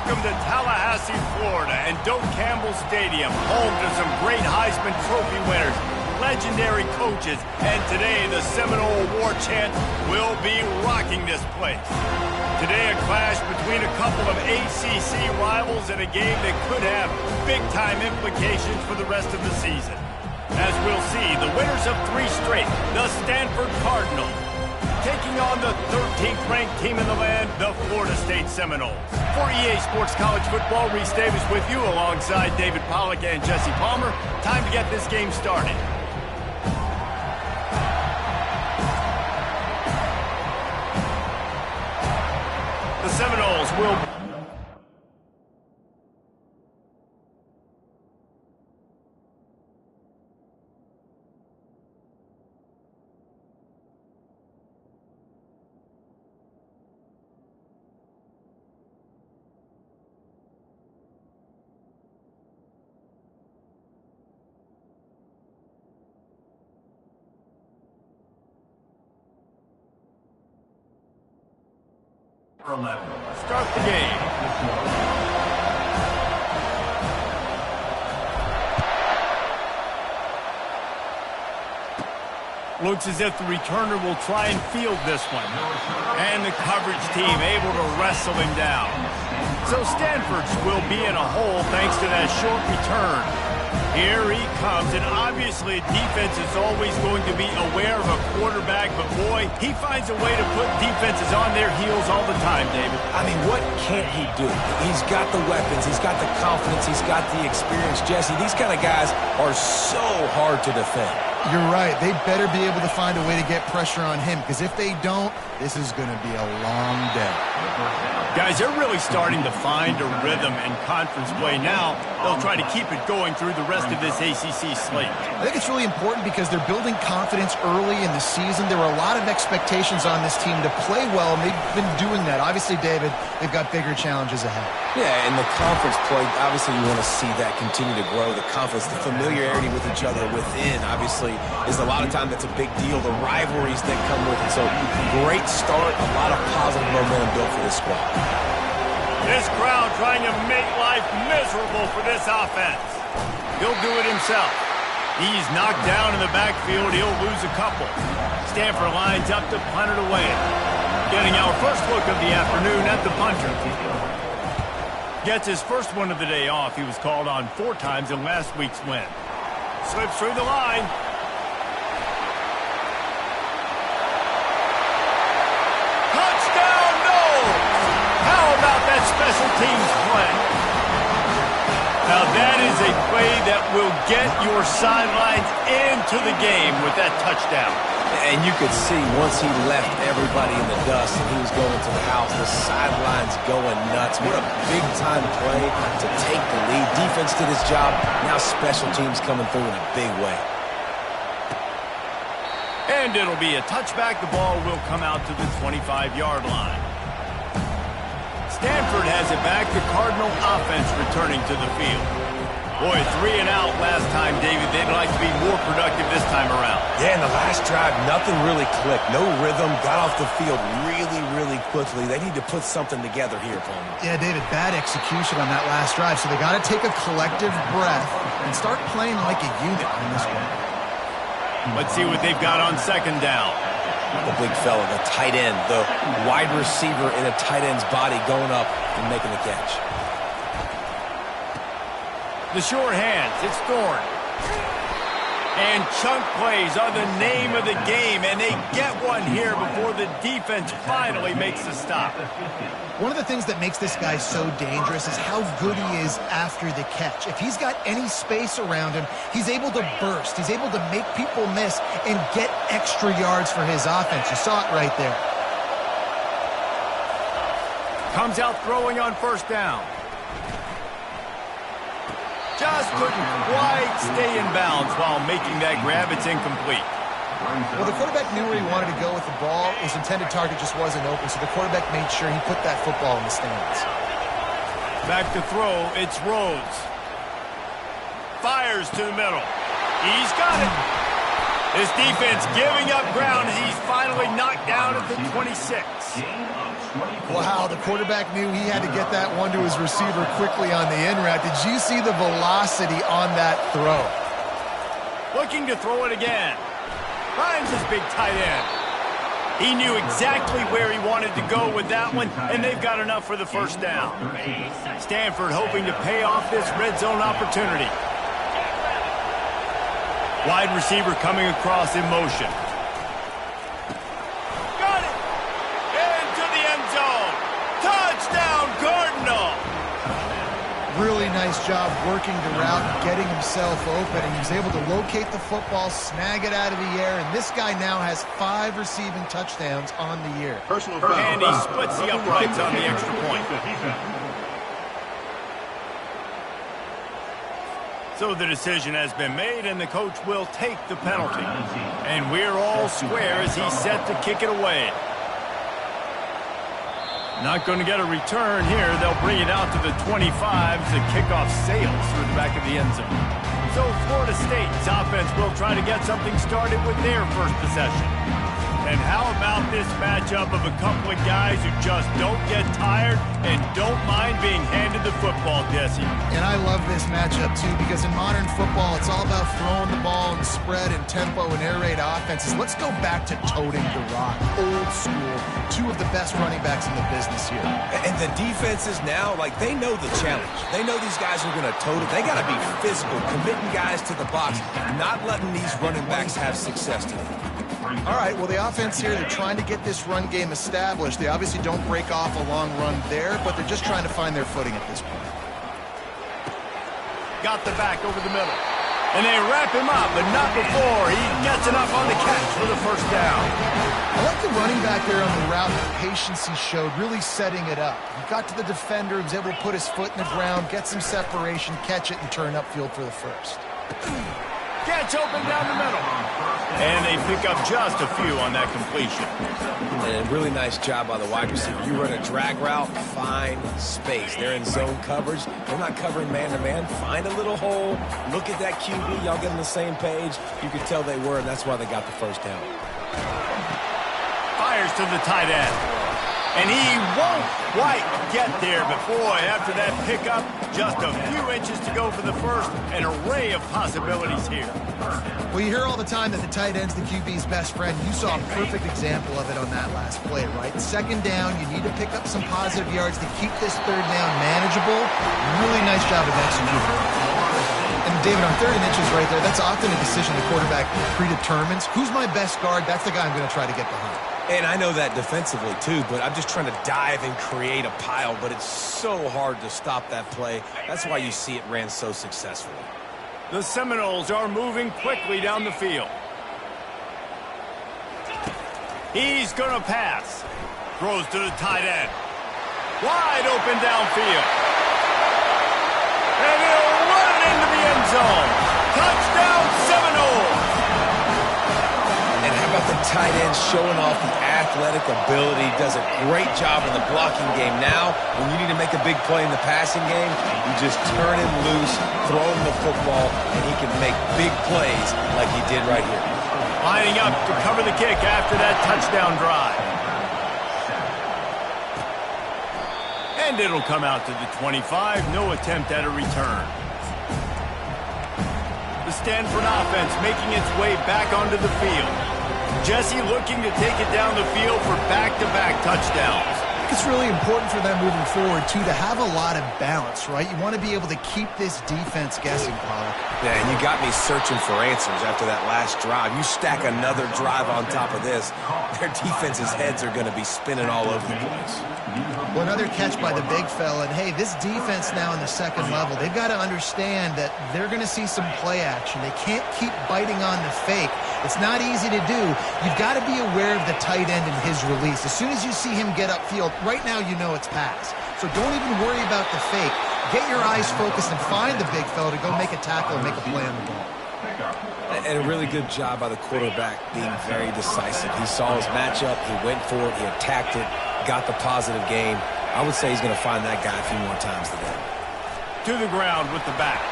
Welcome to Tallahassee, Florida, and Doak Campbell Stadium, home to some great Heisman Trophy winners, legendary coaches, and today the Seminole War Chant will be rocking this place. Today a clash between a couple of ACC rivals in a game that could have big-time implications for the rest of the season. As we'll see, the winners of 3 straight, the Stanford Cardinals, taking on the 13th ranked team in the land, the Florida State Seminoles. For EA Sports College Football, Reese Davis with you alongside David Pollack and Jesse Palmer. Time to get this game started. The Seminoles will... Start the game. Looks as if the returner will try and field this one. And the coverage team able to wrestle him down. So Stanford's will be in a hole thanks to that short return. Here he comes, and obviously defense is always going to be aware of a quarterback, but boy, he finds a way to put defenses on their heels all the time, David. I mean, what can't he do? He's got the weapons, he's got the confidence, he's got the experience. Jesse, these kind of guys are so hard to defend. You're right. They better be able to find a way to get pressure on him, because if they don't, this is going to be a long day. Guys, they're really starting to find a rhythm in conference play now. They'll try to keep it going through the rest of this ACC slate. I think it's really important because they're building confidence early in the season. There were a lot of expectations on this team to play well, and they've been doing that. Obviously, David, they've got bigger challenges ahead. Yeah, and the conference play, obviously you want to see that continue to grow. The confidence, the familiarity with each other within, obviously, is a lot of time that's a big deal. The rivalries that come with it. So, great start, a lot of positive momentum built for this squad. This crowd trying to make life miserable for this offense. He'll do it himself. He's knocked down in the backfield. He'll lose a couple. Stanford lines up to punt it away. Getting our first look of the afternoon at the punter. Gets his first one of the day off. He was called on 4 times in last week's win. Slips through the line. Touchdown, no! How about that special teams play? Now that is a play that will get your sidelines into the game with that touchdown. And you could see once he left everybody in the dust and he was going to the house, the sidelines going nuts. What a big-time play to take the lead. Defense did his job. Now special teams coming through in a big way. And it'll be a touchback. The ball will come out to the 25-yard line. Stanford has it back. The Cardinal offense returning to the field. Boy, 3 and out last time, David. They'd like to be more productive this time around. Yeah, in the last drive, nothing really clicked. No rhythm. Got off the field really, really quickly. They need to put something together here, Palmer. Yeah, David, bad execution on that last drive. So they got to take a collective breath and start playing like a unit on this one. Let's see what they've got on second down. The big fella, the tight end, the wide receiver in a tight end's body going up and making the catch. The short hands, it's Thorne. And chunk plays are the name of the game, and they get one here before the defense finally makes the stop. One of the things that makes this guy so dangerous is how good he is after the catch. If he's got any space around him, he's able to burst. He's able to make people miss and get extra yards for his offense. You saw it right there. Comes out throwing on first down. Just couldn't quite stay in bounds while making that grab. It's incomplete. Well, the quarterback knew where he wanted to go with the ball. His intended target just wasn't open, so the quarterback made sure he put that football in the stands. Back to throw, it's Rhodes. Fires to the middle. He's got it. This defense giving up ground as he's finally knocked down at the 26. Wow, the quarterback knew he had to get that one to his receiver quickly on the in route. Did you see the velocity on that throw? Looking to throw it again. Finds his big tight end. He knew exactly where he wanted to go with that one, and they've got enough for the first down. Stanford hoping to pay off this red zone opportunity. Wide receiver coming across in motion. Got it! Into the end zone. Touchdown, Cardinal! Really nice job working the route and getting himself open. And he was able to locate the football, snag it out of the air, and this guy now has 5 receiving touchdowns on the year. And he splits the uprights on the extra point. So the decision has been made, and the coach will take the penalty. And we're all square as he's set to kick it away. Not going to get a return here. They'll bring it out to the 25 as the kickoff sails through the back of the end zone. So Florida State's offense will try to get something started with their first possession. And how about this matchup of a couple of guys who just don't get tired and don't mind being handed the football, Jesse? And I love this matchup, too, because in modern football, it's all about throwing the ball and spread and tempo and air raid offenses. Let's go back to toting the rock, old school. 2 of the best running backs in the business here. And the defenses now, like, they know the challenge. They know these guys are going to tote it. They got to be physical, committing guys to the box, not letting these running backs have success today. All right, well, the offense here, they're trying to get this run game established. They obviously don't break off a long run there, but they're just trying to find their footing at this point. Got the back over the middle. And they wrap him up, but not before he gets enough on the catch for the first down. I like the running back there on the route, the patience he showed, really setting it up. He got to the defender, he was able to put his foot in the ground, get some separation, catch it, and turn upfield for the first. Catch open down the middle. And they pick up just a few on that completion. And a really nice job by the wide receiver. You run a drag route, find space. They're in zone coverage. They're not covering man-to-man. Find a little hole. Look at that QB. Y'all get on the same page. You could tell they were, and that's why they got the first down. Fires to the tight end. And he won't quite get there, but boy, after that pickup, just a few inches to go for the first. An array of possibilities here. Well, you hear all the time that the tight end's the QB's best friend. You saw a perfect example of it on that last play, right? Second down, you need to pick up some positive yards to keep this third down manageable. Really nice job of executing. And David, on 3rd and inches right there, that's often a decision the quarterback predetermines. Who's my best guard? That's the guy I'm going to try to get behind. And I know that defensively, too, but I'm just trying to dive and create a pile, but it's so hard to stop that play. That's why you see it ran so successfully. The Seminoles are moving quickly down the field. He's going to pass. Throws to the tight end. Wide open downfield. And he'll run it into the end zone. Touchdown, Seminoles! And how about the tight end showing off the athletic ability? Does a great job in the blocking game. Now, when you need to make a big play in the passing game, you just turn him loose, throw him the football, and he can make big plays like he did right here. Lining up to cover the kick after that touchdown drive. And it'll come out to the 25. No attempt at a return. The Stanford offense making its way back onto the field. Jesse looking to take it down the field for back-to-back touchdowns. It's really important for them moving forward, too, to have a lot of balance, right? You want to be able to keep this defense guessing, Pollack. Yeah, and you got me searching for answers after that last drive. You stack another drive on top of this, their defense's heads are going to be spinning all over the place. Well, another catch by the big fella. And, hey, this defense now in the second level, they've got to understand that they're going to see some play action. They can't keep biting on the fake. It's not easy to do. You've got to be aware of the tight end and his release. As soon as you see him get upfield, right now you know it's pass. So don't even worry about the fake. Get your eyes focused and find the big fella to go make a tackle and make a play on the ball. And a really good job by the quarterback being very decisive. He saw his matchup, he went for it, he attacked it, got the positive game. I would say he's going to find that guy a few more times today. To the ground with the back.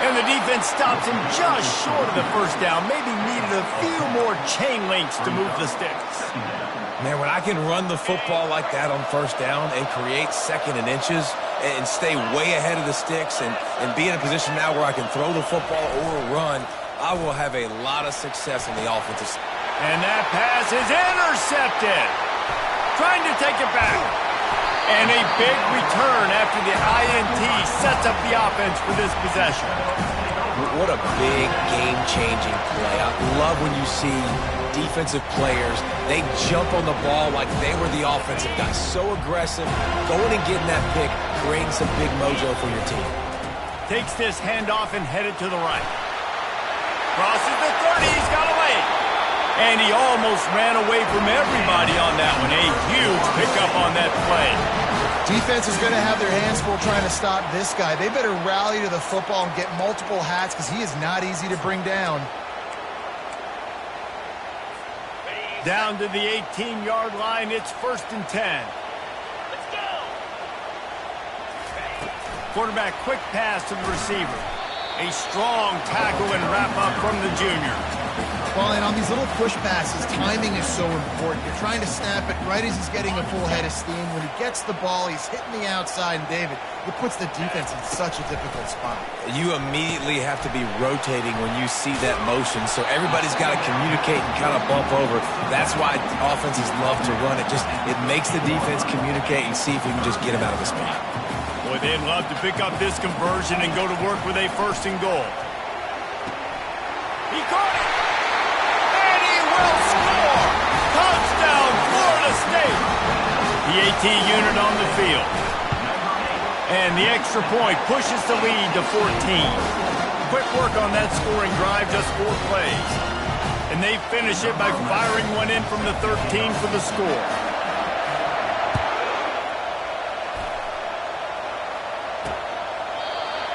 And the defense stops him just short of the first down. Maybe needed a few more chain links to move the sticks. Man, when I can run the football like that on first down and create second and inches and stay way ahead of the sticks and be in a position now where I can throw the football or run, I will have a lot of success on the offensive side. And that pass is intercepted. Trying to take it back. And a big return after the INT sets up the offense for this possession. What a big game-changing play. I love when you see defensive players, they jump on the ball like they were the offensive guys. So aggressive, going and getting that pick, creating some big mojo for your team. Takes this handoff and headed to the right. Crosses the 30, he's got away. And he almost ran away from everybody on that one. A huge pickup on that play. Defense is going to have their hands full trying to stop this guy. They better rally to the football and get multiple hats because he is not easy to bring down. Down to the 18-yard line, it's 1st and 10. Let's go. Quarterback quick pass to the receiver. A strong tackle and wrap-up from the junior. Well, and on these little push passes, timing is so important. You're trying to snap it right as he's getting a full head of steam. When he gets the ball, he's hitting the outside, and David, it puts the defense in such a difficult spot. You immediately have to be rotating when you see that motion, so everybody's got to communicate and kind of bump over. That's why offenses love to run it. It makes the defense communicate and see if you can just get him out of the spot. Boy, they'd love to pick up this conversion and go to work with a 1st and goal. He caught it! And he will score! Touchdown, Florida State! The AT unit on the field. And the extra point pushes the lead to 14. Quick work on that scoring drive, just 4 plays. And they finish it by firing one in from the 13 for the score.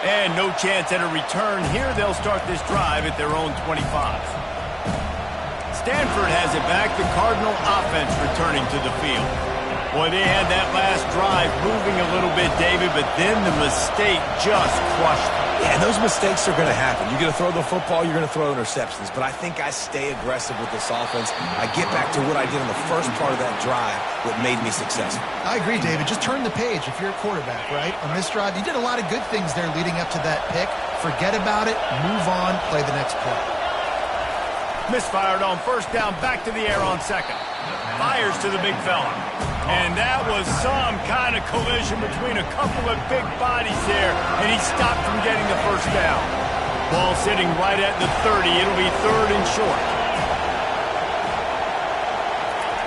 And no chance at a return here. They'll start this drive at their own 25. Stanford has it back. The Cardinal offense returning to the field. Boy, they had that last drive moving a little bit, David, but then the mistake just crushed them. Yeah, those mistakes are going to happen. You're going to throw the football, you're going to throw interceptions. But I think I stay aggressive with this offense. I get back to what I did in the first part of that drive, what made me successful. I agree, David. Just turn the page if you're a quarterback, right? On this drive, you did a lot of good things there leading up to that pick. Forget about it, move on, play the next play. Misfired on 1st down, back to the air on 2nd. Fires to the big fella. And that was some kind of collision between a couple of big bodies there, and he stopped from getting the 1st down. Ball sitting right at the 30. It'll be 3rd and short.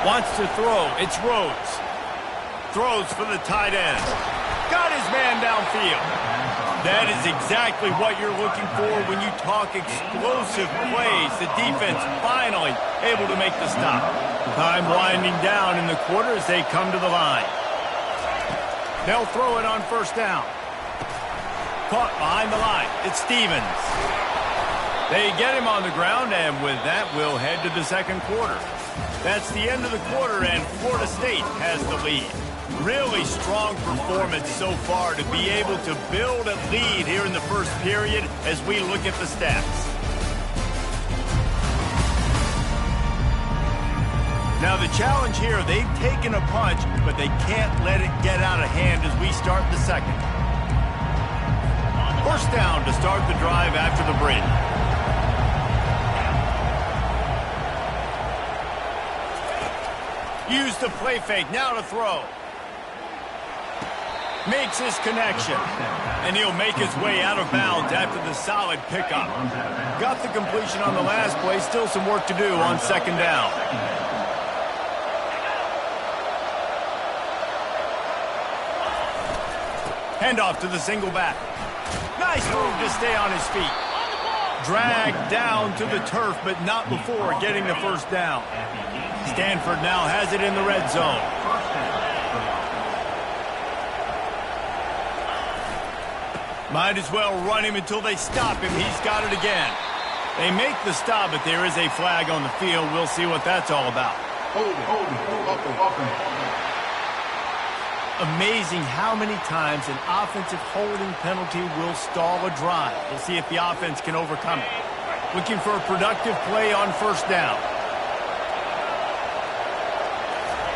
Wants to throw. It's Rhodes. Throws for the tight end. Got his man downfield. That is exactly what you're looking for when you talk explosive plays. The defense finally able to make the stop. Time winding down in the quarter as they come to the line. They'll throw it on 1st down. Caught behind the line. It's Stevens. They get him on the ground, and with that, we'll head to the 2nd quarter. That's the end of the quarter, and Florida State has the lead. Really strong performance so far to be able to build a lead here in the 1st period as we look at the stats. Now the challenge here, they've taken a punch, but they can't let it get out of hand as we start the 2nd. 1st down to start the drive after the break. Use the play fake, now to throw. Makes his connection, and he'll make his way out of bounds after the solid pickup. Got the completion on the last play, still some work to do on 2nd down. Handoff to the single back. Nice move to stay on his feet. Dragged down to the turf, but not before getting the 1st down. Stanford now has it in the red zone. Might as well run him until they stop him. He's got it again. They make the stop, but there is a flag on the field. We'll see what that's all about. Amazing how many times an offensive holding penalty will stall a drive. We'll see if the offense can overcome it. Looking for a productive play on first down.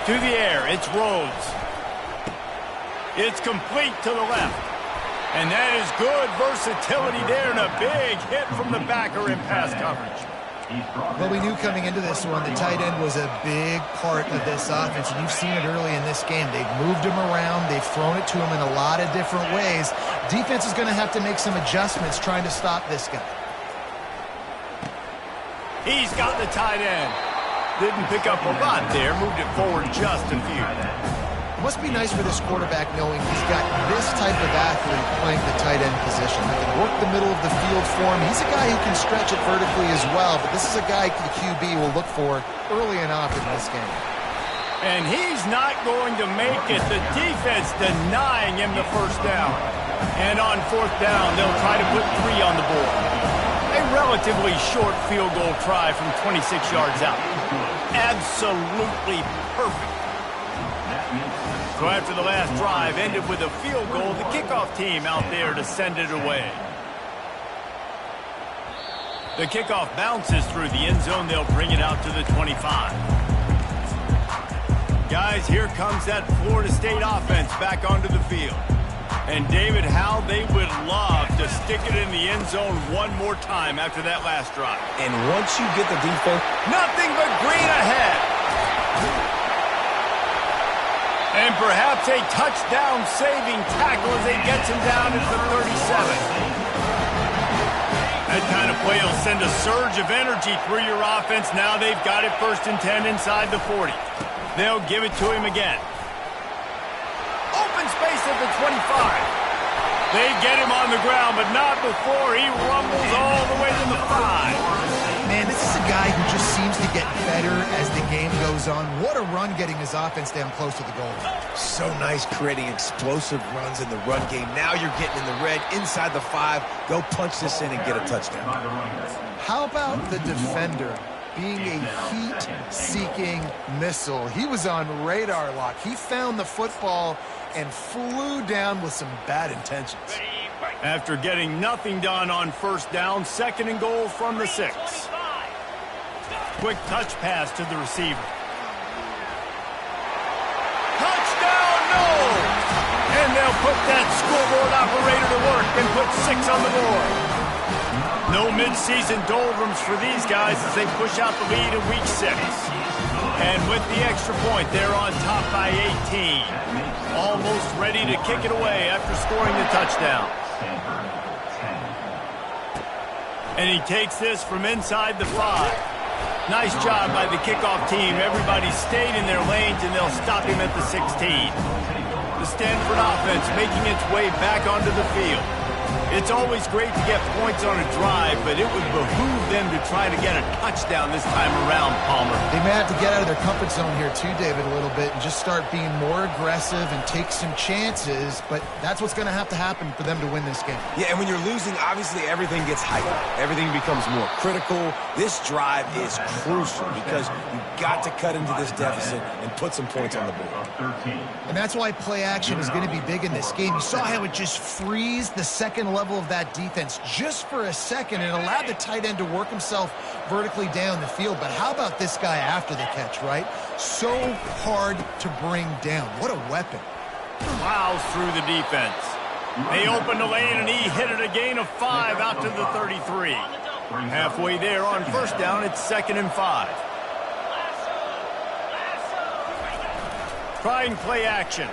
To the air, it's Rhodes. It's complete to the left. And that is good versatility there and a big hit from the backer in pass coverage. Well, we knew coming into this one the tight end was a big part of this offense, and you've seen it early in this game. They've moved him around. They've thrown it to him in a lot of different ways. Defense is going to have to make some adjustments trying to stop this guy. He's got the tight end. Didn't pick up a lot there. Moved it forward just a few. It must be nice for this quarterback knowing he's got this type of athlete playing the tight end position. He can work the middle of the field for him. He's a guy who can stretch it vertically as well, but this is a guy the QB will look for early enough in this game. And he's not going to make it. The defense denying him the first down. And on fourth down, they'll try to put 3 on the board. A relatively short field goal try from 26 yards out. Absolutely perfect. So after the last drive ended with a field goal, the kickoff team out there to send it away. The kickoff bounces through the end zone. They'll bring it out to the 25. Guys, here comes that Florida State offense back onto the field. And David, how they would love to stick it in the end zone one more time after that last drive. And once you get the defense, nothing but green ahead. And perhaps a touchdown-saving tackle as he gets him down at the 37. That kind of play will send a surge of energy through your offense. Now they've got it 1st and 10 inside the 40. They'll give it to him again. Open space at the 25. They get him on the ground, but not before he rumbles all the way to the 5. Man, this is a guy who just seems to get better as the game goes on. What a run getting his offense down close to the goal line. So nice creating explosive runs in the run game. Now you're getting in the red inside the 5. Go punch this in and get a touchdown. How about the defender being a heat-seeking missile? He was on radar lock. He found the football and flew down with some bad intentions. After getting nothing done on first down, 2nd and goal from the 6. Quick touch pass to the receiver. Touchdown, no! And they'll put that scoreboard operator to work and put 6 on the board. No midseason doldrums for these guys as they push out the lead in week 6. And with the extra point, they're on top by 18. Almost ready to kick it away after scoring the touchdown. And he takes this from inside the 5. Nice job by the kickoff team. Everybody stayed in their lanes, and they'll stop him at the 16. The Stanford offense making its way back onto the field. It's always great to get points on a drive, but it would behoove them to try to get a touchdown this time around, Palmer. They may have to get out of their comfort zone here too, David, a little bit, and just start being more aggressive and take some chances, but that's what's going to happen for them to win this game. Yeah, and when you're losing, obviously everything gets heightened. Everything becomes more critical. This drive is crucial because you've got to cut into this deficit and put some points on the board. And that's why play action is going to be big in this game. You saw how it just freezed the second level of that defense just for a second and allowed the tight end to work himself vertically down the field. But how about this guy after the catch, right? So hard to bring down. What a weapon. Plows through the defense. They opened the lane and he hit it a gain of 5 out to the 33. Halfway there on first down, it's 2nd and 5. Trying play action.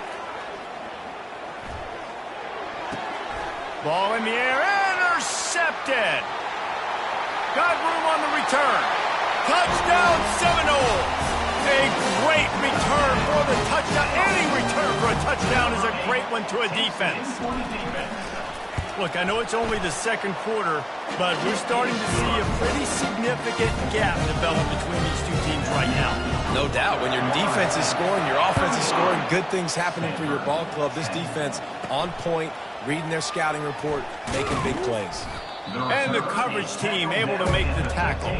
Ball in the air, intercepted. Got room on the return. Touchdown Seminoles. A great return for the touchdown. Any return for a touchdown is a great one to a defense. Look, I know it's only the second quarter, but we're starting to see a pretty significant gap develop between these two teams right now. No doubt. When your defense is scoring, your offense is scoring, good things happening for your ball club. This defense on point, reading their scouting report, making big plays. And the coverage team able to make the tackle.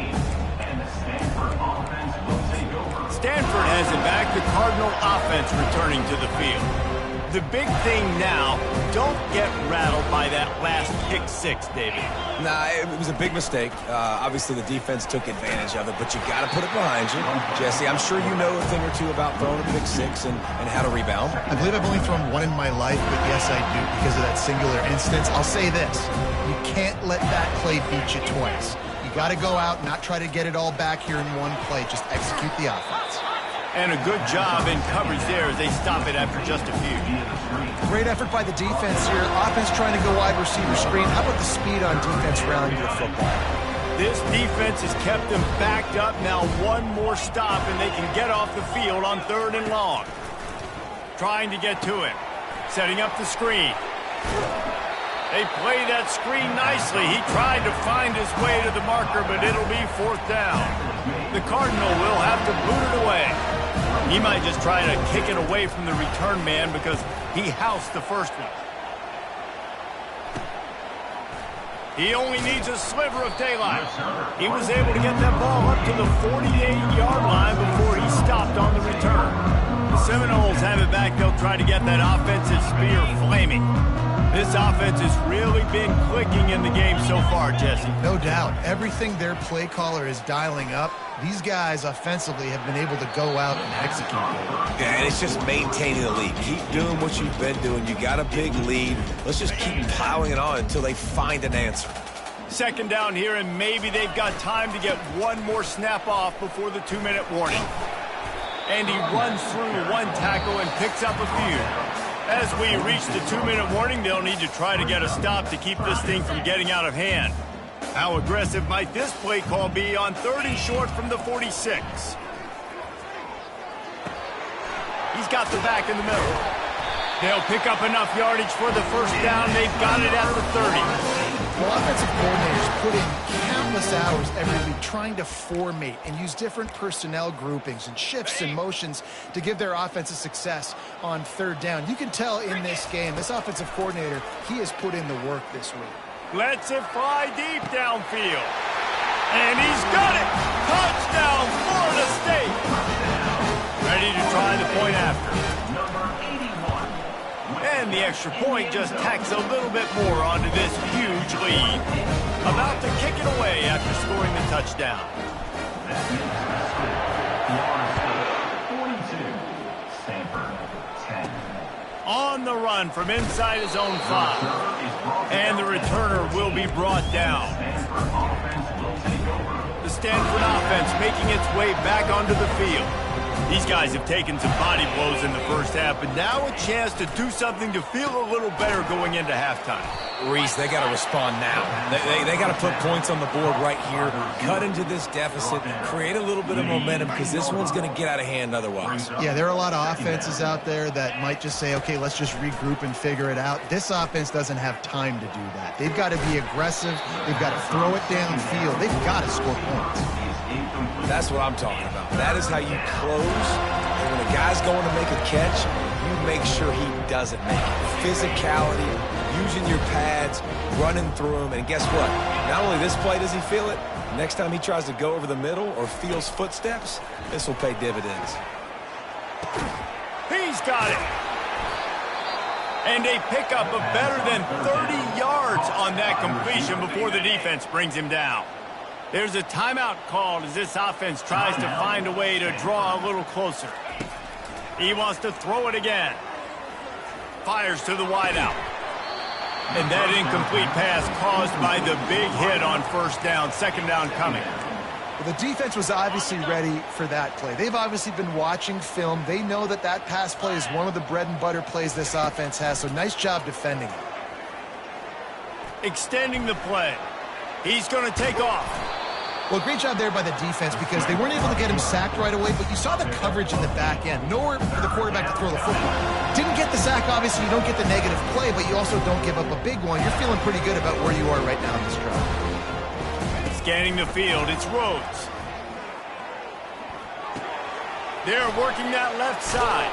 Stanford has it back. The Cardinal offense returning to the field. The big thing now, don't get rattled by that last pick six, David. Nah, it was a big mistake. Obviously, the defense took advantage of it, but you got to put it behind you. Jesse, I'm sure you know a thing or two about throwing a pick six and how to rebound. I believe I've only thrown one in my life, but yes, I do, because of that singular instance. I'll say this. You can't let that play beat you twice. You got to go out, not try to get it all back here in one play. Just execute the offense. And a good job in coverage there as they stop it after just a few. Great effort by the defense here. Offense trying to go wide receiver screen. How about the speed on defense rallying to the football? This defense has kept them backed up. Now one more stop and they can get off the field on 3rd and long. Trying to get to it. Setting up the screen. They play that screen nicely. He tried to find his way to the marker, but it'll be 4th down. The Cardinal will have to boot it away. He might just try to kick it away from the return man because he housed the first one. He only needs a sliver of daylight. He was able to get that ball up to the 48-yard line before he stopped on the return. The Seminoles have it back. They'll try to get that offensive spear flaming. This offense has really been clicking in the game so far, Jesse. No doubt. Everything their play caller is dialing up, these guys offensively have been able to go out and execute. Yeah, and it's just maintaining the lead. Keep doing what you've been doing. You got a big lead. Let's just keep piling it on until they find an answer. 2nd down here, and maybe they've got time to get one more snap off before the 2-minute warning. And he runs through one tackle and picks up a few. As we reach the 2-minute warning, they'll need to try to get a stop to keep this thing from getting out of hand. How aggressive might this play call be on 3rd and short from the 46? He's got the back in the middle. They'll pick up enough yardage for the 1st down. They've got it at the 30. Well, offensive coordinators put in countless hours every week trying to formate and use different personnel groupings and shifts and motions to give their offensive success on 3rd down. You can tell in this game, this offensive coordinator, he has put in the work this week. Lets it fly deep downfield. And he's got it! Touchdown, Florida State! Ready to try the point after. And the extra point just tacks a little bit more onto this huge lead. About to kick it away after scoring the touchdown. 42, Stanford, 10. On the run from inside his own 5. And the returner will be brought down. The Stanford offense making its way back onto the field. These guys have taken some body blows in the 1st half, but now a chance to do something to feel a little better going into halftime. Reese, they got to respond now. They got to put points on the board right here, cut into this deficit, create a little bit of momentum because this one's going to get out of hand otherwise. Yeah, there are a lot of offenses out there that might just say, okay, let's just regroup and figure it out. This offense doesn't have time to do that. They've got to be aggressive. They've got to throw it downfield. They've got to score points. That's what I'm talking about. That is how you close. And when a guy's going to make a catch, you make sure he doesn't make it. Physicality, using your pads, running through them. And guess what? Not only this play does he feel it, next time he tries to go over the middle or feels footsteps, this will pay dividends. He's got it. And a pickup of better than 30 yards on that completion before the defense brings him down. There's a timeout called as this offense tries to find a way to draw a little closer. He wants to throw it again. Fires to the wideout. And that incomplete pass caused by the big hit on 1st down, 2nd down coming. Well, the defense was obviously ready for that play. They've obviously been watching film. They know that that pass play is one of the bread and butter plays this offense has, so nice job defending it. Extending the play. He's going to take off. Well, great job there by the defense because they weren't able to get him sacked right away, but you saw the coverage in the back end. Nowhere for the quarterback to throw the football. Didn't get the sack, obvious't. You don't get the negative play, but you also don't give up a big one. You're feeling pretty good about where you are right now in this drive. Scanning the field, it's Rhodes. They're working that left side.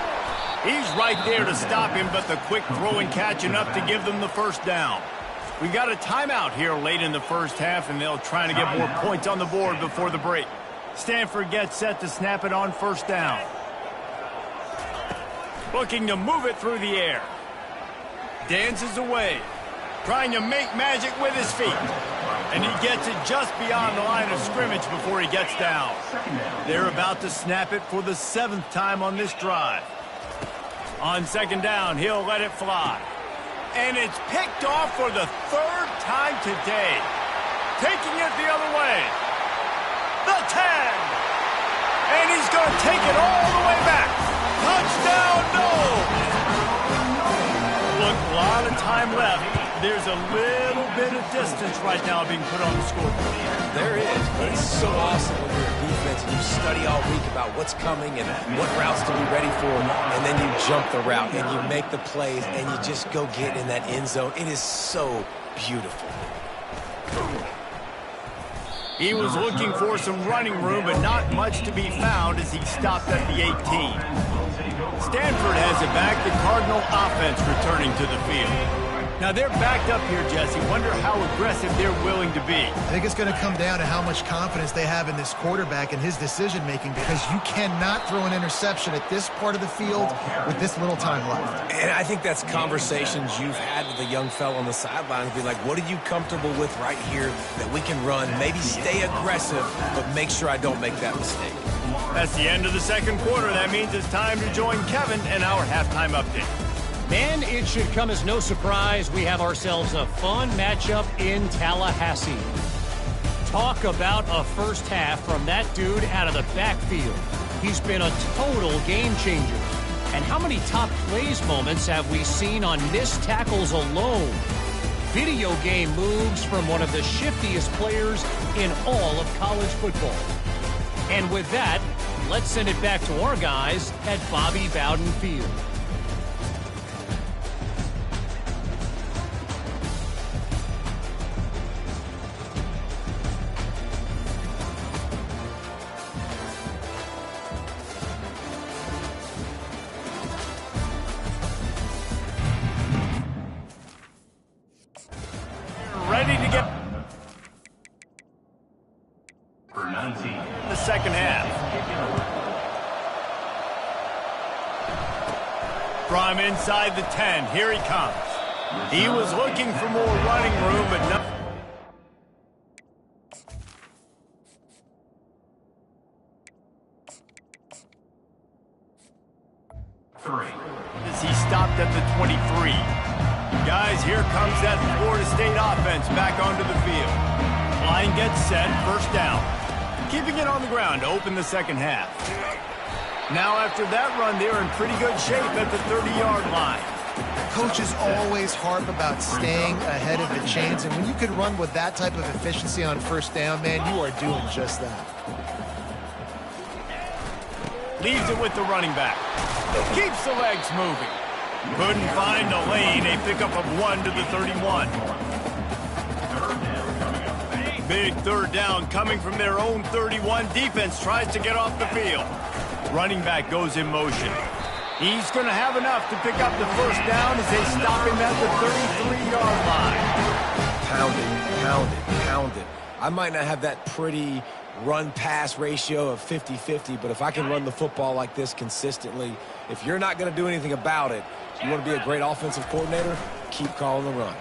He's right there to stop him, but the quick throw and catch enough to give them the 1st down. We've got a timeout here late in the 1st half, and they'll try to get more points on the board before the break. Stanford gets set to snap it on 1st down. Looking to move it through the air. Dances away. Trying to make magic with his feet. And he gets it just beyond the line of scrimmage before he gets down. They're about to snap it for the 7th time on this drive. On 2nd down, he'll let it fly. And it's picked off for the 3rd time today. Taking it the other way. The 10. And he's going to take it all the way back. Touchdown, no! Look, a lot of time left. There's a little bit of distance right now being put on the scoreboard. There is, but it's so awesome when you're a defense and you study all week about what's coming and what routes to be ready for, and then you jump the route and you make the plays and you just go get in that end zone. It is so beautiful. He was looking for some running room, but not much to be found as he stopped at the 18. Stanford has it back, the Cardinal offense returning to the field. Now they're backed up here, Jesse. Wonder how aggressive they're willing to be. I think it's going to come down to how much confidence they have in this quarterback and his decision-making, because you cannot throw an interception at this part of the field with this little time left. And I think that's conversations you've had with a young fellow on the sidelines. Be like, what are you comfortable with right here that we can run? Maybe stay aggressive, but make sure I don't make that mistake. That's the end of the 2nd quarter. That means it's time to join Kevin and our halftime update. Man, it should come as no surprise we have ourselves a fun matchup in Tallahassee. Talk about a first half from that dude out of the backfield. He's been a total game changer. And how many top plays moments have we seen on missed tackles alone? Video game moves from one of the shiftiest players in all of college football. And with that, let's send it back to our guys at Bobby Bowden Field. Ready to get For 19. the 2nd half. From inside the 10, here he comes. He was looking for more running room, but no. As he stopped at the 23. Guys, here comes that Florida State offense back onto the field. Line gets set, 1st down. Keeping it on the ground to open the 2nd half. Now after that run, they're in pretty good shape at the 30-yard line. Coaches always harp about staying ahead of the chains, and when you can run with that type of efficiency on 1st down, man, you are doing just that. Leaves it with the running back. Keeps the legs moving. Couldn't find a lane. A pickup of 1 to the 31. Big 3rd down coming from their own 31. Defense tries to get off the field. Running back goes in motion. He's going to have enough to pick up the 1st down as they stop him at the 33-yard line. Pound it, pound it, pound it. I might not have that pretty run-pass ratio of 50-50, but if I can run the football like this consistently, if you're not going to do anything about it, you want to be a great offensive coordinator, keep calling the run.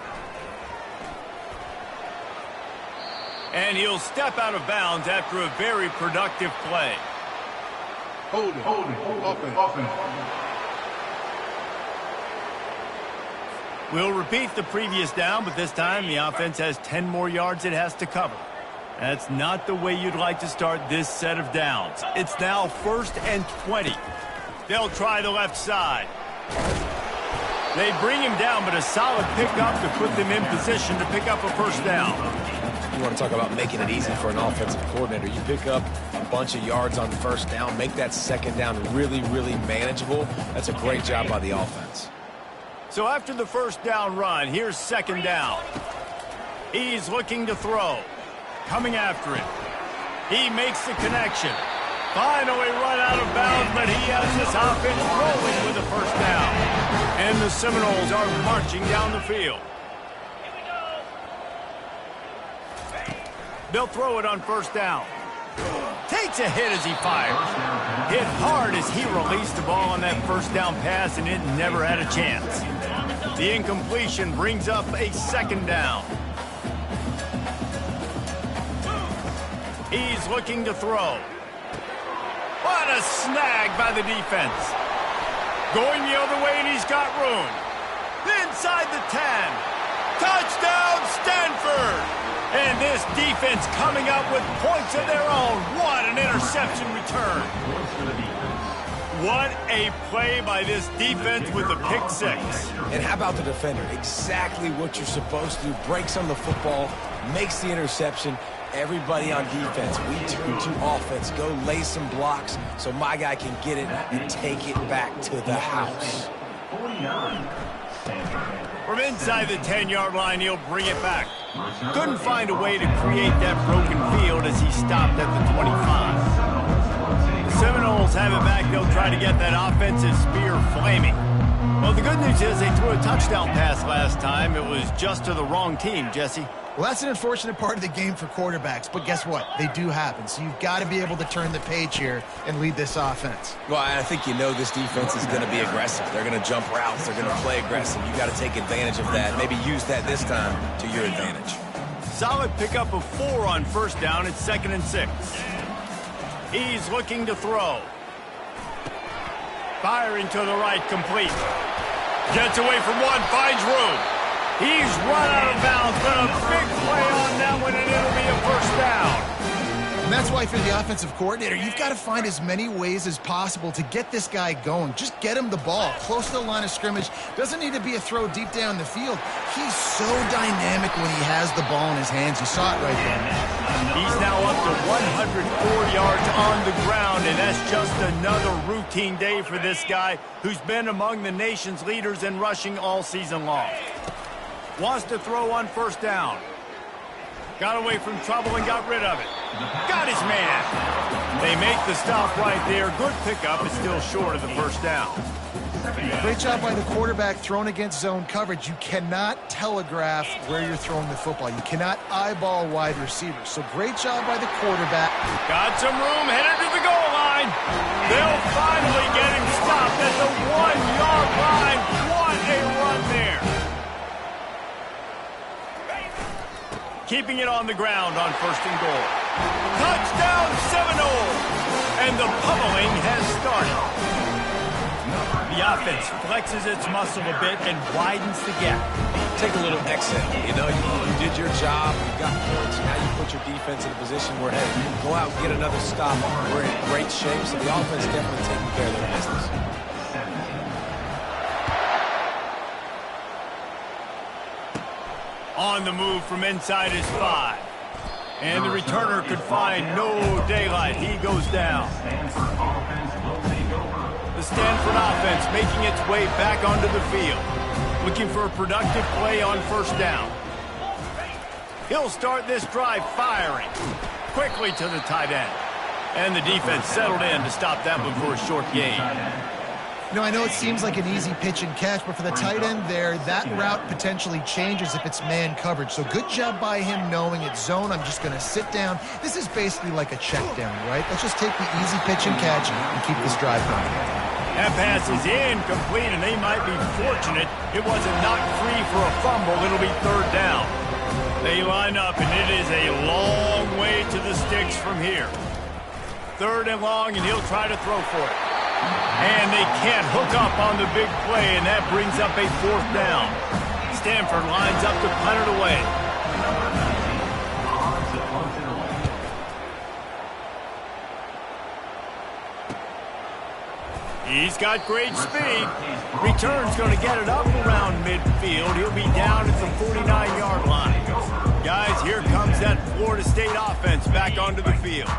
And he'll step out of bounds after a very productive play. Hold it. Offense. We'll repeat the previous down, but this time the offense has 10 more yards it has to cover. That's not the way you'd like to start this set of downs. It's now 1st and 20. They'll try the left side. They bring him down, but a solid pickup to put them in position to pick up a 1st down. You want to talk about making it easy for an offensive coordinator. You pick up a bunch of yards on 1st down, make that 2nd down really, really manageable. That's a great job by the offense. So after the 1st down run, here's 2nd down. He's looking to throw. Coming after it. He makes the connection. Finally run out of bounds, but he has this offense rolling with the 1st down. And the Seminoles are marching down the field. They'll throw it on 1st down. Takes a hit as he fires. Hit hard as he released the ball on that first down pass, and it never had a chance. The incompletion brings up a second down. He's looking to throw. What a snag by the defense. Going the other way, and he's got room. Inside the 10. Touchdown, Stanford! And this defense coming up with points of their own. What an interception return. What a play by this defense with the pick six. And how about the defender? Exactly what you're supposed to do. Breaks on the football, makes the interception. Everybody on defense, we turn to offense. Go lay some blocks so my guy can get it and take it back to the house. 49. From inside the 10-yard line, he'll bring it back. Couldn't find a way to create that broken field as he stopped at the 25. The Seminoles have it back. They'll try to get that offensive spear flaming. Well, the good news is they threw a touchdown pass last time. It was just to the wrong team, Jesse. Well, that's an unfortunate part of the game for quarterbacks, but guess what? They do happen. So you've got to be able to turn the page here and lead this offense. Well, I think you know this defense is going to be aggressive. They're going to jump routes. They're going to play aggressive. You got to take advantage of that. Maybe use that this time to your advantage. Solid pickup of 4 on first down. It's 2nd and 6. He's looking to throw. Firing to the right, complete. Gets away from one, finds room. He's run out of bounds, but a big play on that one, and it'll be a first down. And that's why for the offensive coordinator, you've got to find as many ways as possible to get this guy going. Just get him the ball close to the line of scrimmage. Doesn't need to be a throw deep down the field. He's so dynamic when he has the ball in his hands. You saw it right there. He's now up to 104 yards on the ground, and that's just another routine day for this guy who's been among the nation's leaders in rushing all season long. Wants to throw on first down. Got away from trouble and got rid of it. Got his man. They make the stop right there. Good pickup. Is still short of the first down. Great job by the quarterback thrown against zone coverage. You cannot telegraph where you're throwing the football. You cannot eyeball wide receivers. So great job by the quarterback. Got some room, headed to the goal line. They'll finally get him stopped at the 1-yard line. What a run there. Keeping it on the ground on 1st and goal. Touchdown Seminoles! And the pummeling has started. The offense flexes its muscle a bit and widens the gap. Take a little exit. You know, you did your job. You got points. Now you put your defense in a position where, hey, go out and get another stop. We're in great shape, so the offense definitely taking care of their business. On the move from inside his 5. And the returner could find no daylight. He goes down. The Stanford offense making its way back onto the field. Looking for a productive play on first down. He'll start this drive firing. Quickly to the tight end. And the defense settled in to stop that one for a short gain. You know, I know it seems like an easy pitch and catch, but for the tight end there, that route potentially changes if it's man coverage. So good job by him knowing it's zone. I'm just going to sit down. This is basically like a check down, right? Let's just take the easy pitch and catch and keep this drive going. That pass is incomplete, and they might be fortunate it wasn't knocked free for a fumble. It'll be 3rd down. They line up, and it is a long way to the sticks from here. 3rd and long, and he'll try to throw for it. And they can't hook up on the big play, and that brings up a 4th down. Stanford lines up to punt it away. He's got great speed. Return's going to get it up around midfield. He'll be down at the 49-yard line. Guys, here comes that Florida State offense back onto the field.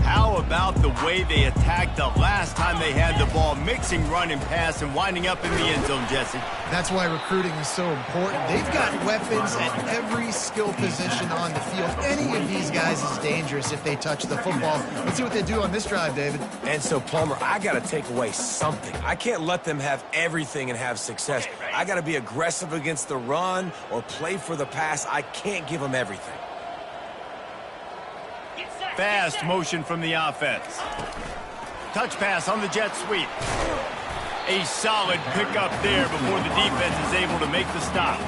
How about the way they attacked the last time they had the ball, mixing run and pass and winding up in the end zone, Jesse? That's why recruiting is so important. They've got weapons at every skill position on the field. Any of these guys is dangerous if they touch the football. Let's see what they do on this drive, David. And so, Palmer, I got to take away something. I can't let them have everything and have success. I got to be aggressive against the run or play for the pass. I can't give them everything. Fast motion from the offense. Touch pass on the jet sweep. A solid pickup there before the defense is able to make the stop.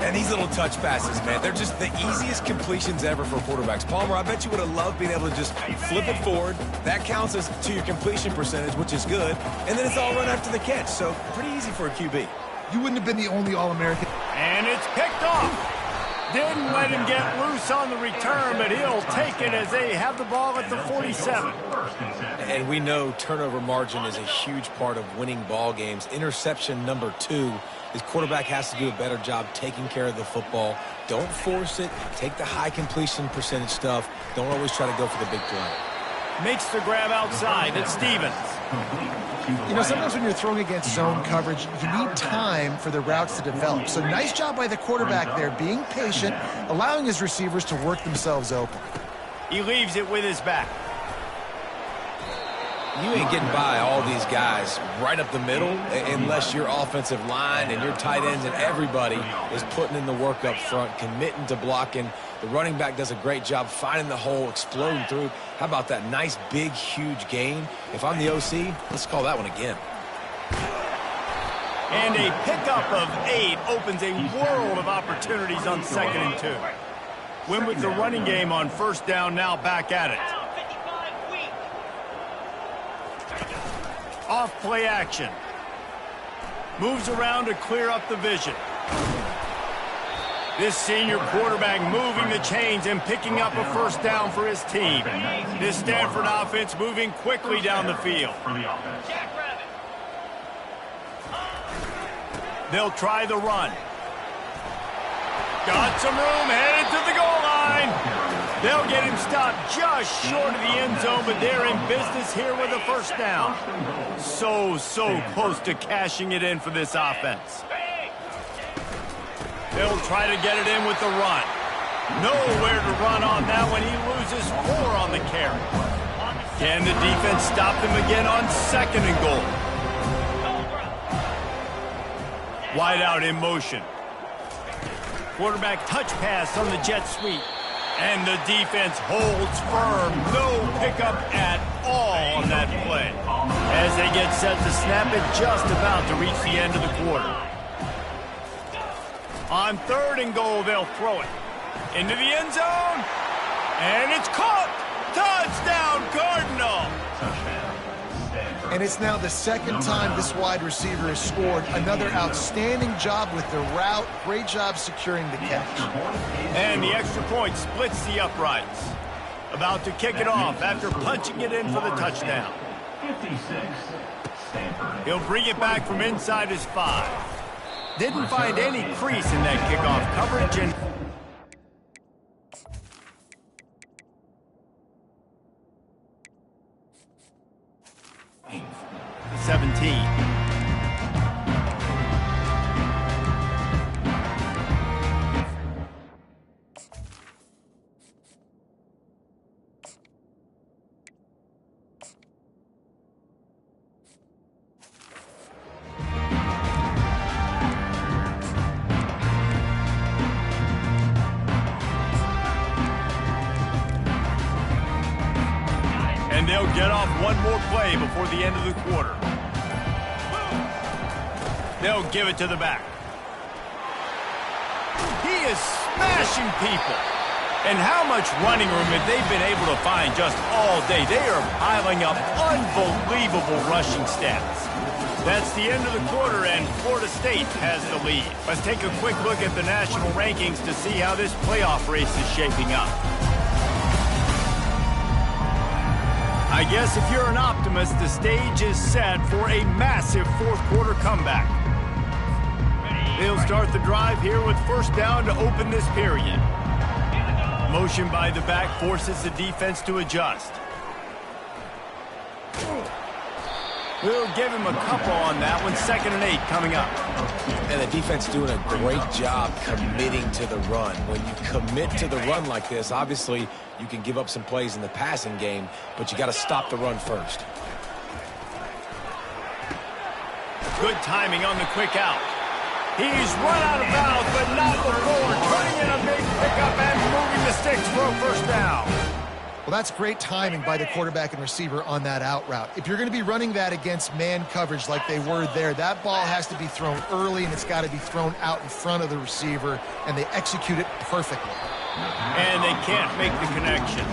And these little touch passes, man, they're just the easiest completions ever for quarterbacks. Palmer, I bet you would have loved being able to just flip it forward. That counts as to your completion percentage, which is good. And then it's all run after the catch, so pretty easy for a QB. You wouldn't have been the only All-American. And it's picked off. Didn't let him get loose on the return, but he'll take it as they have the ball at the 47. And we know turnover margin is a huge part of winning ball games. Interception number 2. His quarterback has to do a better job taking care of the football. Don't force it. Take the high completion percentage stuff. Don't always try to go for the big play. Makes the grab outside. It's Stevens. You know, sometimes when you're throwing against zone coverage, you need time for the routes to develop. So nice job by the quarterback there, being patient, allowing his receivers to work themselves open. He leaves it with his back. You ain't getting by all these guys right up the middle unless your offensive line and your tight ends and everybody is putting in the work up front, committing to blocking. The running back does a great job finding the hole, exploding through. How about that nice, big, huge gain? If I'm the OC, let's call that one again. And a pickup of 8 opens a world of opportunities on 2nd and 2. Win with the running game on 1st down, now back at it. Off play action. Moves around to clear up the vision. This senior quarterback moving the chains and picking up a 1st down for his team. This Stanford offense moving quickly down the field. They'll try the run. Got some room, headed to the goal line. They'll get him stopped just short of the end zone, but they're in business here with a 1st down. So close to cashing it in for this offense. They'll try to get it in with the run. Nowhere to run on that one. He loses 4 on the carry. Can the defense stop them again on 2nd and goal? Wide out in motion. Quarterback touch pass on the jet sweep. And the defense holds firm. No pickup at all on that play. As they get set to snap it, just about to reach the end of the quarter. On 3rd and goal, they'll throw it. Into the end zone. And it's caught. Touchdown, Cardinal. And it's now the 2nd time this wide receiver has scored. Another outstanding job with the route. Great job securing the catch. And the extra point splits the uprights. About to kick it off after punching it in for the touchdown. He'll bring it back from inside his 5. Didn't find any crease in that kickoff coverage, and 17. And they'll get off one more play before the end of the quarter. They'll give it to the back. He is smashing people. And how much running room have they been able to find just all day? They are piling up unbelievable rushing stats. That's the end of the quarter, and Florida State has the lead. Let's take a quick look at the national rankings to see how this playoff race is shaping up. I guess if you're an optimist, the stage is set for a massive 4th quarter comeback. They'll start the drive here with 1st down to open this period. Motion by the back forces the defense to adjust. We'll give him a couple on that one. 2nd and 8 coming up. And the defense doing a great job committing to the run. When you commit to the run like this, obviously you can give up some plays in the passing game, but you got to stop the run first. Good timing on the quick out. He's run out of bounds, but not before. Turning in a big pickup and moving the sticks for a 1st down. Well, that's great timing by the quarterback and receiver on that out route. If you're going to be running that against man coverage like they were there, that ball has to be thrown early, and it's got to be thrown out in front of the receiver, and they execute it perfectly. And they can't make the connection.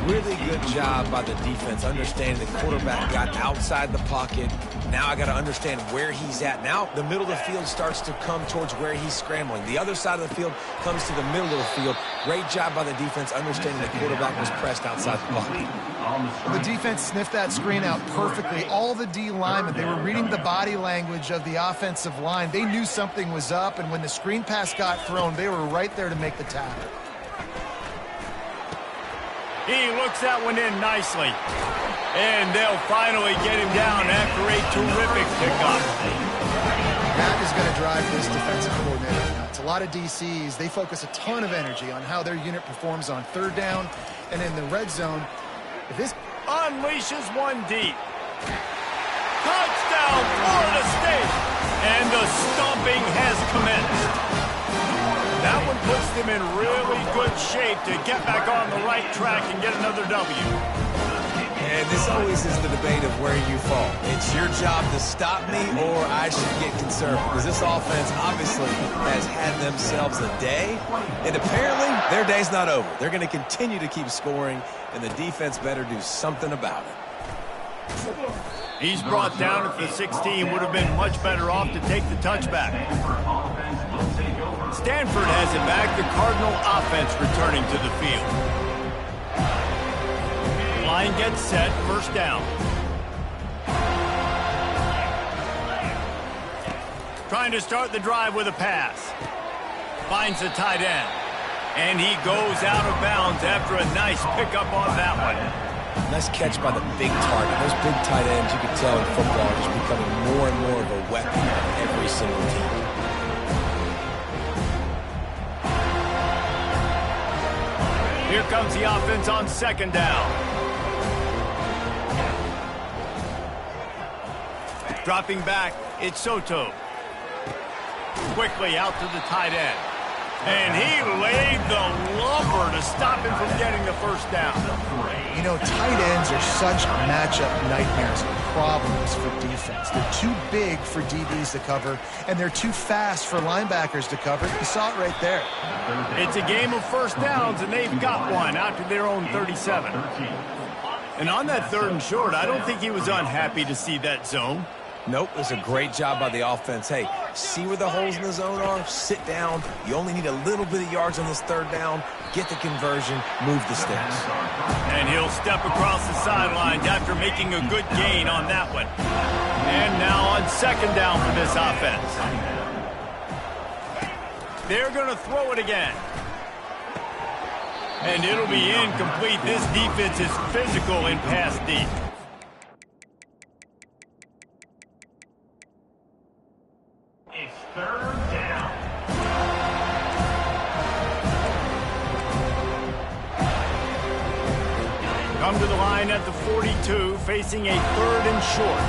Really good job by the defense, understanding the quarterback got outside the pocket. Now I got to understand where he's at. Now the middle of the field starts to come towards where he's scrambling. The other side of the field comes to the middle of the field. Great job by the defense, understanding the quarterback was pressed outside the pocket. The defense sniffed that screen out perfectly. All the D linemen, they were reading the body language of the offensive line. They knew something was up, and when the screen pass got thrown, they were right there to make the tackle. He looks that one in nicely. And they'll finally get him down after a terrific pickup. That is going to drive this defensive coordinator nuts. A lot of DCs, they focus a ton of energy on how their unit performs on third down and in the red zone. If this unleashes one deep. Touchdown, Florida State! And the stomping has commenced. That one puts them in really good shape to get back on the right track and get another W. And this always is the debate of where you fall. It's your job to stop me, or I should get conservative. Because this offense obviously has had themselves a day, and apparently their day's not over. They're going to continue to keep scoring, and the defense better do something about it. He's brought down at the 16. Would have been much better off to take the touchback. Stanford has it back. The Cardinal offense returning to the field. Line gets set. First down. Trying to start the drive with a pass. Finds the tight end. And he goes out of bounds after a nice pickup on that one. Nice catch by the big target. Those big tight ends, you can tell in football, are just becoming more and more of a weapon on every single team. Here comes the offense on second down. Dropping back, it's Soto. Quickly out to the tight end. And he laid the lumber to stop him from getting the first down. You know, tight ends are such matchup nightmares and problems for defense. They're too big for DBs to cover, and they're too fast for linebackers to cover. You saw it right there. It's a game of first downs, and they've got one out to their own 37. And on that third and short, I don't think he was unhappy to see that zone. Nope, it was a great job by the offense. Hey, see where the holes in the zone are? Sit down. You only need a little bit of yards on this third down. Get the conversion. Move the sticks. And he'll step across the sidelines after making a good gain on that one. And now on second down for this offense. They're going to throw it again. And it'll be incomplete. This defense is physical in pass deep. Third down. Come to the line at the 42, facing a third and short.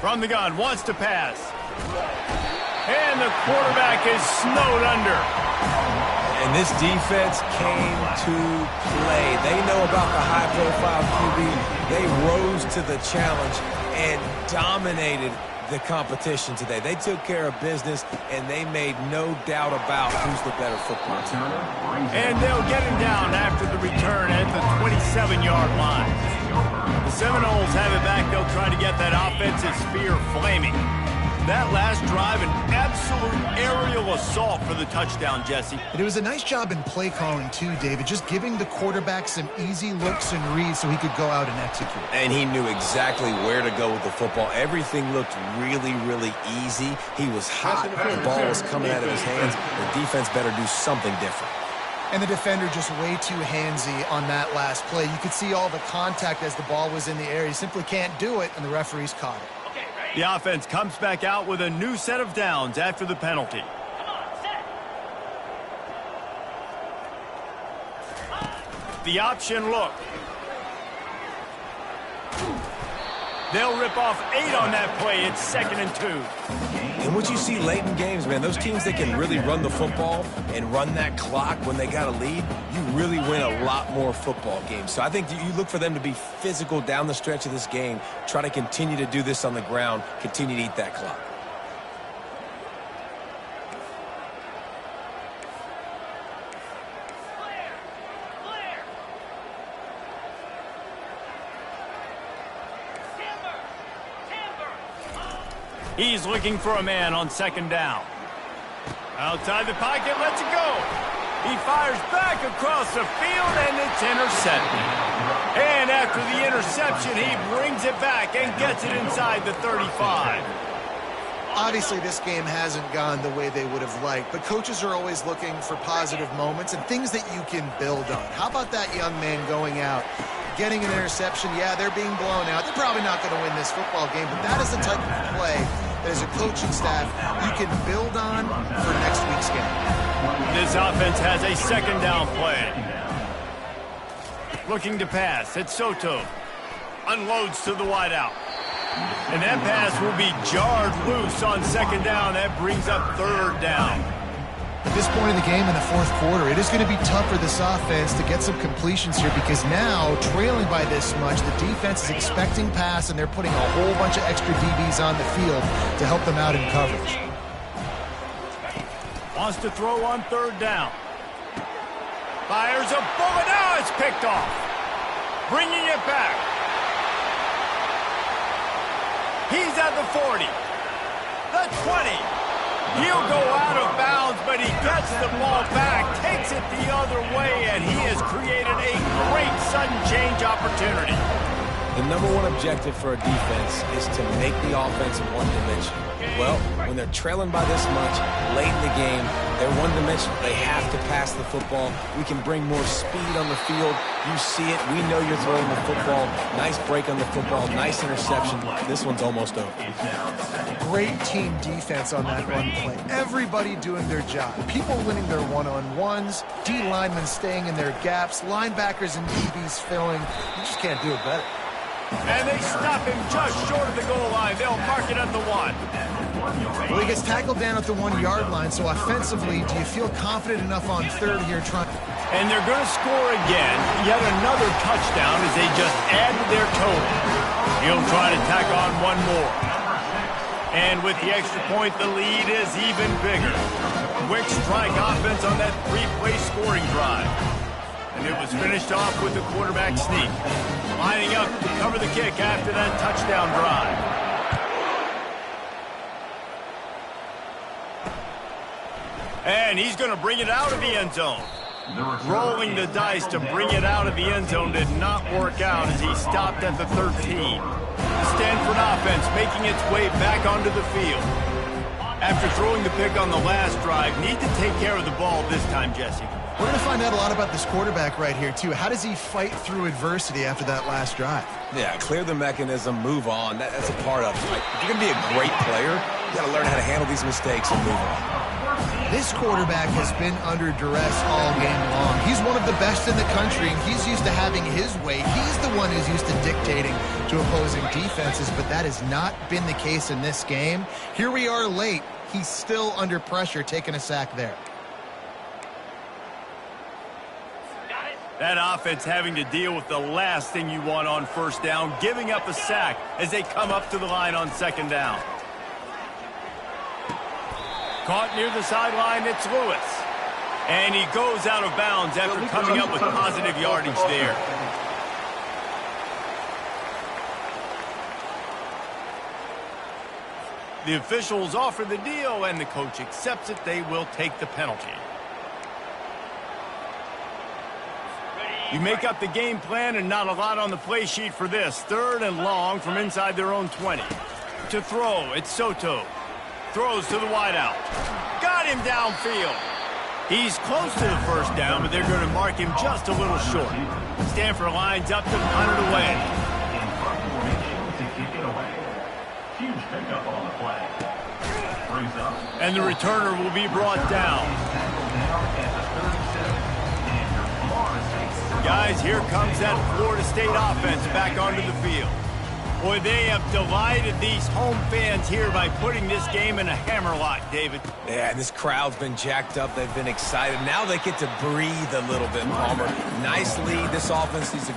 From the gun, wants to pass. And the quarterback is snowed under. And this defense came to play. They know about the high-profile QB. They rose to the challenge and dominated the competition today. They took care of business, and they made no doubt about who's the better football team. And they'll get him down after the return at the 27-yard line. The Seminoles have it back. They'll try to get that offensive spear flaming. That last drive, an absolute aerial assault for the touchdown, Jesse. And it was a nice job in play calling, too, David, just giving the quarterback some easy looks and reads so he could go out and execute. And he knew exactly where to go with the football. Everything looked really, really easy. He was hot. The ball was coming out of his hands. The defense better do something different. And the defender just way too handsy on that last play. You could see all the contact as the ball was in the air. He simply can't do it, and the referees caught it. The offense comes back out with a new set of downs after the penalty. The option look. They'll rip off 8 on that play. It's 2nd and 2. And what you see late in games, man, those teams that can really run the football and run that clock when they got a lead, you really win a lot more football games. So I think you look for them to be physical down the stretch of this game, try to continue to do this on the ground, continue to eat that clock. He's looking for a man on 2nd down. Outside the pocket, lets it go. He fires back across the field, and it's intercepted. And after the interception, he brings it back and gets it inside the 35. Obviously, this game hasn't gone the way they would have liked, but coaches are always looking for positive moments and things that you can build on. How about that young man going out, getting an interception? Yeah, they're being blown out. They're probably not going to win this football game, but that is the type of play that as a coaching staff you can build on for next week's game. This offense has a 2nd down play. Looking to pass. It's Soto. Unloads to the wideout. And that pass will be jarred loose on 2nd down. That brings up 3rd down. At this point in the game in the 4th quarter, it is going to be tough for this offense to get some completions here because now, trailing by this much, the defense is expecting pass and they're putting a whole bunch of extra DBs on the field to help them out in coverage. Wants to throw on 3rd down. Fires a bullet. Now it's picked off. Bringing it back. He's at the 40. The 20. He'll go out of bounds, but he gets the ball back, takes it the other way, and he has created a great sudden change opportunity. The #1 objective for a defense is to make the offense one-dimensional. Well, when they're trailing by this much, late in the game, they're one-dimensional. They have to pass the football. We can bring more speed on the field. You see it. We know you're throwing the football. Nice break on the football. Nice interception. This one's almost over. Great team defense on that run play. Everybody doing their job. People winning their one-on-ones, D linemen staying in their gaps, linebackers and DBs filling. You just can't do it better. And they stop him just short of the goal line. They'll mark it at the 1. Well, he gets tackled down at the 1-yard line, so offensively, do you feel confident enough on 3rd here trying? And they're going to score again. Yet another touchdown as they just add to their total. He'll try to tack on one more. And with the extra point, the lead is even bigger. Quick strike offense on that 3-play scoring drive. And it was finished off with the quarterback sneak. Lining up to cover the kick after that touchdown drive. And he's going to bring it out of the end zone. Rolling the dice to bring it out of the end zone did not work out as he stopped at the 13. The Stanford offense making its way back onto the field. After throwing the pick on the last drive, need to take care of the ball this time, Jesse. We're going to find out a lot about this quarterback right here, too. How does he fight through adversity after that last drive? Yeah, clear the mechanism, move on. That's a part of it. Right? If you're going to be a great player, you got to learn how to handle these mistakes and move on. This quarterback has been under duress all game long. He's one of the best in the country, and he's used to having his way. He's the one who's used to dictating to opposing defenses, but that has not been the case in this game. Here we are late. He's still under pressure, taking a sack there. That offense having to deal with the last thing you want on 1st down, giving up a sack as they come up to the line on 2nd down. Caught near the sideline, it's Lewis. And he goes out of bounds after coming up with positive yardage there. The officials offer the deal, and the coach accepts it. They will take the penalty. You make up the game plan and not a lot on the play sheet for this. 3rd and long from inside their own 20. To throw, it's Soto. Throws to the wideout. Got him downfield. He's close to the 1st down, but they're going to mark him just a little short. Stanford lines up to punt it away. Huge pickup on the play. And the returner will be brought down. Guys, here comes that Florida State offense back onto the field. Boy, they have delighted these home fans here by putting this game in a hammerlock, David. Yeah, this crowd's been jacked up. They've been excited. Now they get to breathe a little bit, Palmer. Nice lead. This offense needs to...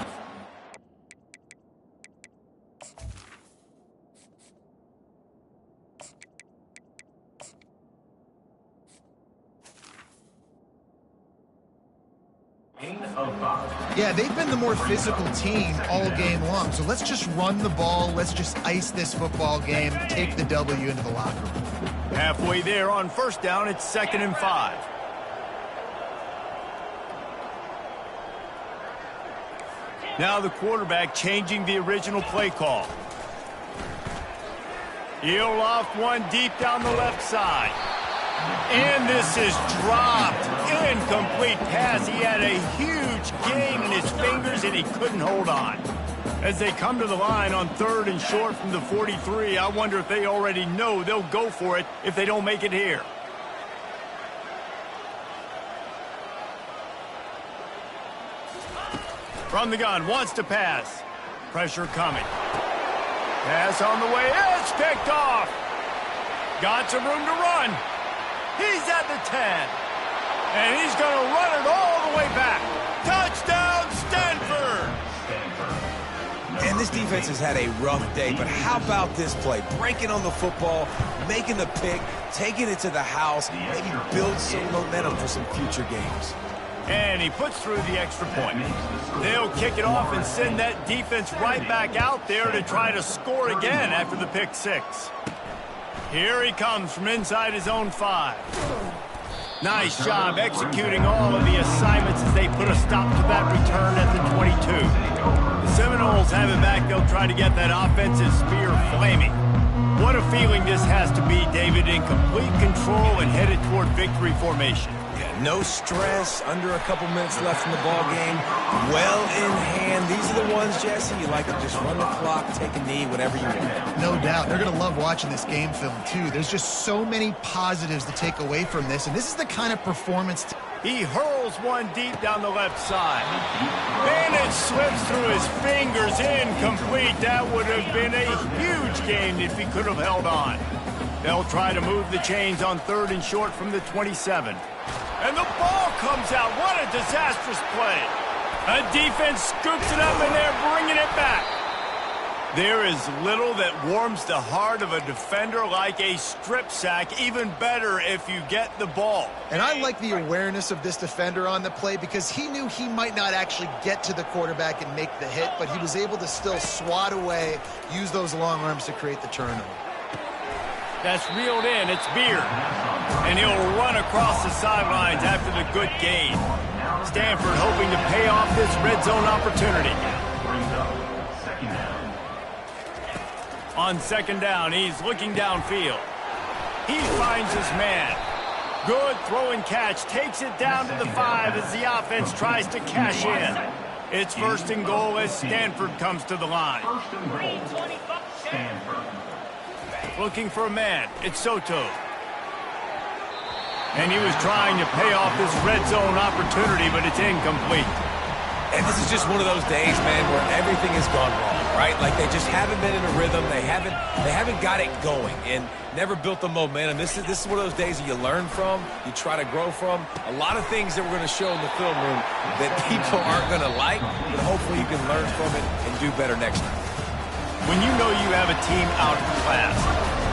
Yeah, they've been the more physical team all game long. So let's just run the ball. Let's just ice this football game, take the W into the locker room. Halfway there on first down, it's 2nd and 5. Now the quarterback changing the original play call. He'll loft one deep down the left side. And this is dropped. Incomplete pass. He had a huge gain in his fingers, and he couldn't hold on. As they come to the line on 3rd and short from the 43, I wonder if they already know they'll go for it if they don't make it here. From the gun, wants to pass. Pressure coming. Pass on the way. It's picked off. Got some room to run. He's at the 10. And he's going to run it all the way back. Touchdown, Stanford! And this defense has had a rough day, but how about this play? Breaking on the football, making the pick, taking it to the house, maybe build some momentum for some future games. And he puts through the extra point. They'll kick it off and send that defense right back out there to try to score again after the pick 6. Here he comes from inside his own 5. Nice job executing all of the assignments as they put a stop to that return at the 22. The Seminoles have it back. They'll try to get that offensive spear flaming. What a feeling this has to be, David, in complete control and headed toward victory formation. No stress, under a couple minutes left in the ball game. Well in hand. These are the ones, Jesse, you like to just run the clock, take a knee, whatever you want. No doubt. They're going to love watching this game film, too. There's just so many positives to take away from this, and this is the kind of performance... He hurls one deep down the left side. And it slips through his fingers, incomplete. That would have been a huge gain if he could have held on. They'll try to move the chains on 3rd and short from the 27. And the ball comes out. What a disastrous play. A defense scoops it up, and they're bringing it back. There is little that warms the heart of a defender like a strip sack. Even better if you get the ball. And I like the awareness of this defender on the play because he knew he might not actually get to the quarterback and make the hit, but he was able to still swat away, use those long arms to create the turnover. That's reeled in. It's Beard. And he'll run across the sidelines after the good gain. Stanford hoping to pay off this red zone opportunity. On 2nd down, he's looking downfield. He finds his man. Good throw and catch. Takes it down to the 5 as the offense tries to cash in. It's 1st and goal as Stanford comes to the line. Looking for a man. It's Soto. And he was trying to pay off this red zone opportunity, but it's incomplete. And this is just one of those days, man, where everything has gone wrong, right? Like they just haven't been in a rhythm. They haven't got it going and never built the momentum. This is one of those days that you learn from, you try to grow from. A lot of things that we're going to show in the film room that people aren't going to like, but hopefully you can learn from it and do better next time. When you know you have a team out of class,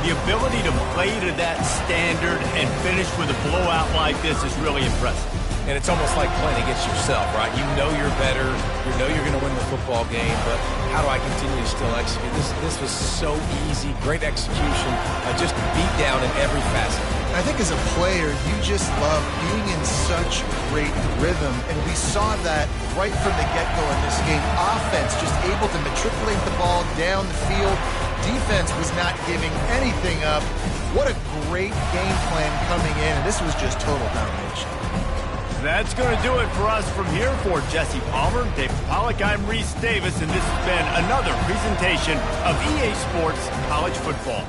the ability to play to that standard and finish with a blowout like this is really impressive. And it's almost like playing against yourself, right? You know you're better. You know you're going to win the football game, but how do I continue to still execute? This was so easy. Great execution. Just beat down in every facet. I think as a player, you just love being in such great rhythm, and we saw that right from the get-go in this game. Offense just able to matriculate the ball down the field. Defense was not giving anything up. What a great game plan coming in, and this was just total domination. That's going to do it for us from here. For Jesse Palmer, Dave Pollack, I'm Reese Davis, and this has been another presentation of EA Sports College Football.